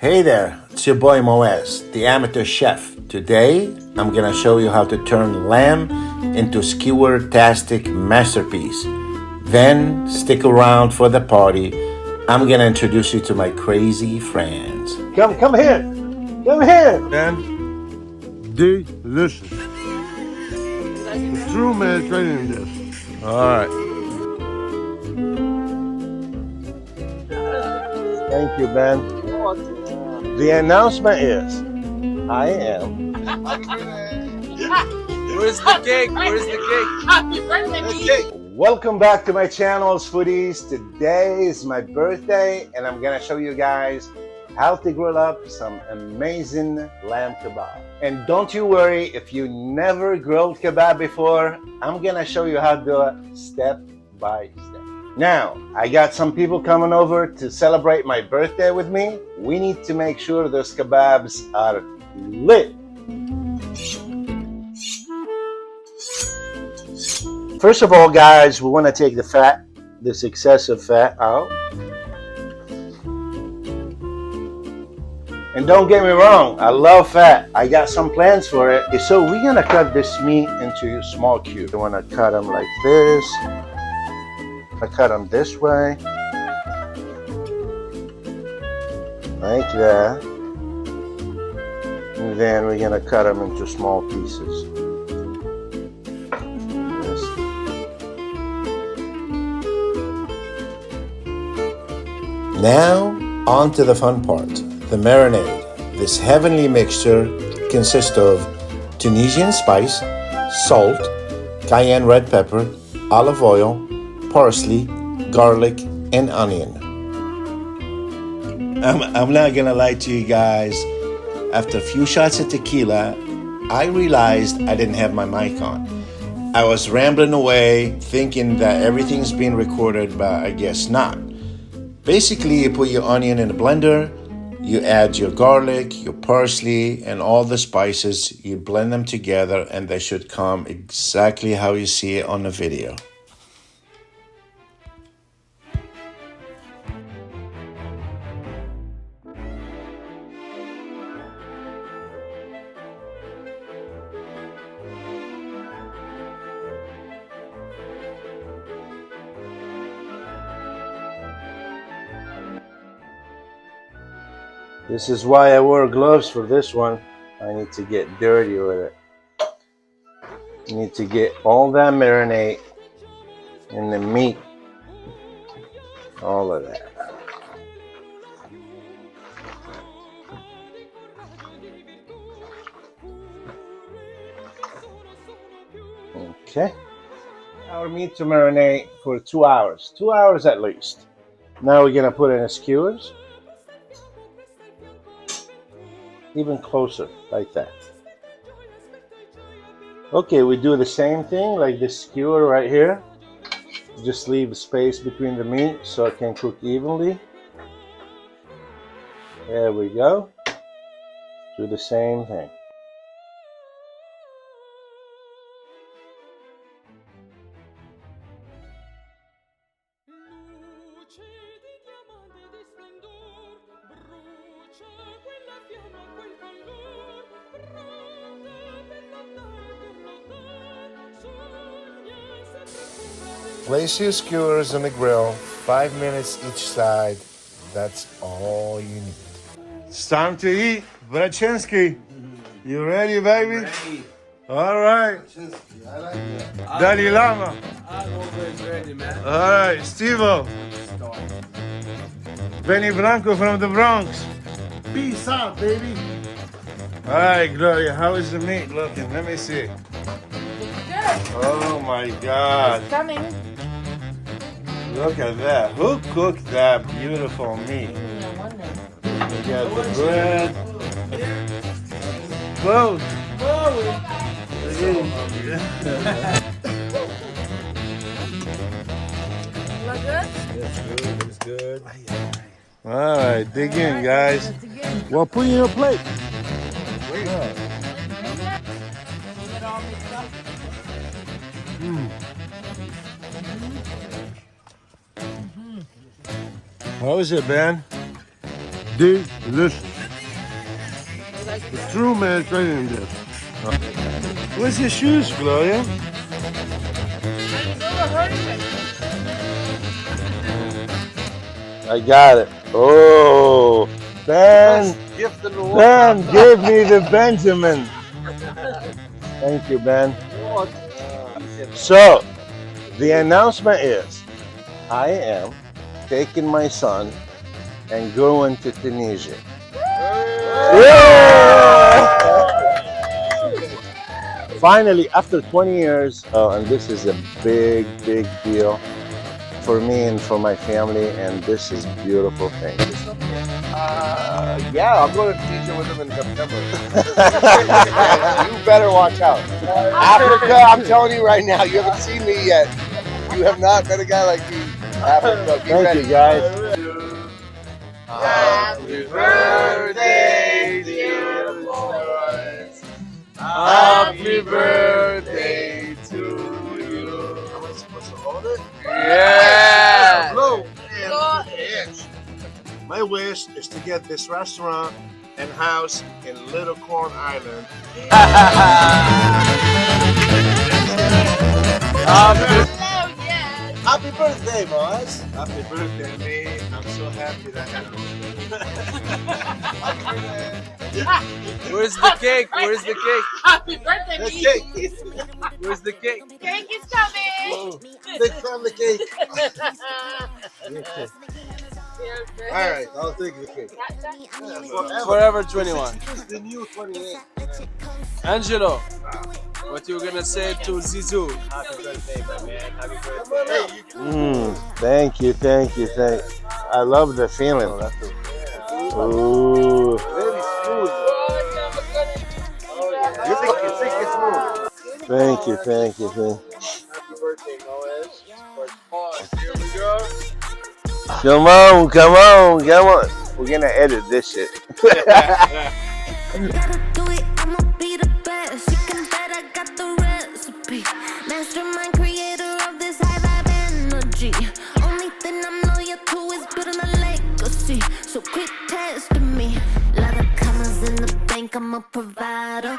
Hey there, it's your boy Moez, the amateur chef. Today, I'm gonna show you how to turn lamb into skewer-tastic masterpiece. Then, stick around for the party. I'm gonna introduce you to my crazy friends. Come here. Come here. And delicious. True Mediterranean dish. All right. Thank you, Ben. The announcement is, I am. Where's the cake? Where's the cake? Happy birthday, Welcome back to my channel's foodies. Today is my birthday, and I'm gonna show you guys how to grill up some amazing lamb kebab. And don't you worry if you never grilled kebab before. I'm gonna show you how to do it step by step. Now, I got some people coming over to celebrate my birthday with me. We need to make sure those kebabs are lit. First of all, guys, we want to take the fat, this excessive fat out. And don't get me wrong, I love fat. I got some plans for it. So we're gonna cut this meat into small cubes. You wanna cut them like this. I cut them this way. Like that. And then we're gonna cut them into small pieces. Now, on to the fun part, the marinade. This heavenly mixture consists of Tunisian spice, salt, cayenne red pepper, olive oil, parsley, garlic, and onion. I'm not gonna lie to you guys. After a few shots of tequila, I realized I didn't have my mic on. I was rambling away thinking that everything's being recorded, but I guess not. Basically, you put your onion in a blender, you add your garlic, your parsley, and all the spices. You blend them together, and they should come exactly how you see it on the video. This is why I wore gloves for this one. I need to get dirty with it. You need to get all that marinade in the meat. All of that. Okay. Our meat to marinate for 2 hours. 2 hours at least. Now we're gonna put in the skewers. Even closer, like that. Okay, we do the same thing like this skewer right here. Just leave space between the meat so it can cook evenly. There we go. Do the same thing. Place your skewers on the grill, 5 minutes each side. That's all you need. It's time to eat. Braczynski. You ready, baby? Ready. All right. I like that. Daddy Lama. I'm always ready, man. All right, Steve-O. Benny Blanco from the Bronx. Peace out, baby. All right, Gloria, how is the meat looking? Let me see. Good. Oh my God. It's coming. Look at that. Who cooked that beautiful meat? I wonder. We got the bread. Close. Look good? It's good. All right, dig in, guys. Well, put it in your plate. Get it all mixed up. How is it, Ben? delicious. The true Mediterranean dish. Where's your shoes, Gloria? I got it. Oh, Ben. Gift in the world. Ben gave me the Benjamin. Thank you, Ben. So, the announcement is, I am taking my son and going to Tunisia. Yeah! Finally, after 20 years, and this is a big, big deal for me and for my family, and this is a beautiful thing. Yeah, I'm going to Tunisia with him in September. You better watch out. Africa, I'm telling you right now, you haven't seen me yet. You have not met a guy like me. Africa, be Thank ready. you, guys. Happy birthday, dear boys. Happy birthday to you. Am I supposed to hold it? Yeah. Blue. My wish is to get this restaurant and house in Little Corn Island. Happy birthday, boss! Happy birthday, me. I'm so happy that Where's the cake? Where's the cake? Happy birthday, the me. cake. Where's the cake? Cake is coming. Big family cake. All right, I'll take the cake. Forever 21. It's the new 28. Angelo, what you gonna say to Zizou? Happy birthday, my man. Happy birthday. Thank you, thank you, thank you. I love the feeling. Ooh. Very smooth. You think it's smooth. Thank you, thank you, thank you. Happy birthday, Noah. Here we go. Come on, come on, come on. We're gonna edit this shit. Gotta do it, I'ma be the best. You can bet I got the recipe. Mastermind, creator of this high vibe energy. Only thing I'm loyal to is building a legacy. So quit testing me. Lot of commas in the bank, I'm a provider.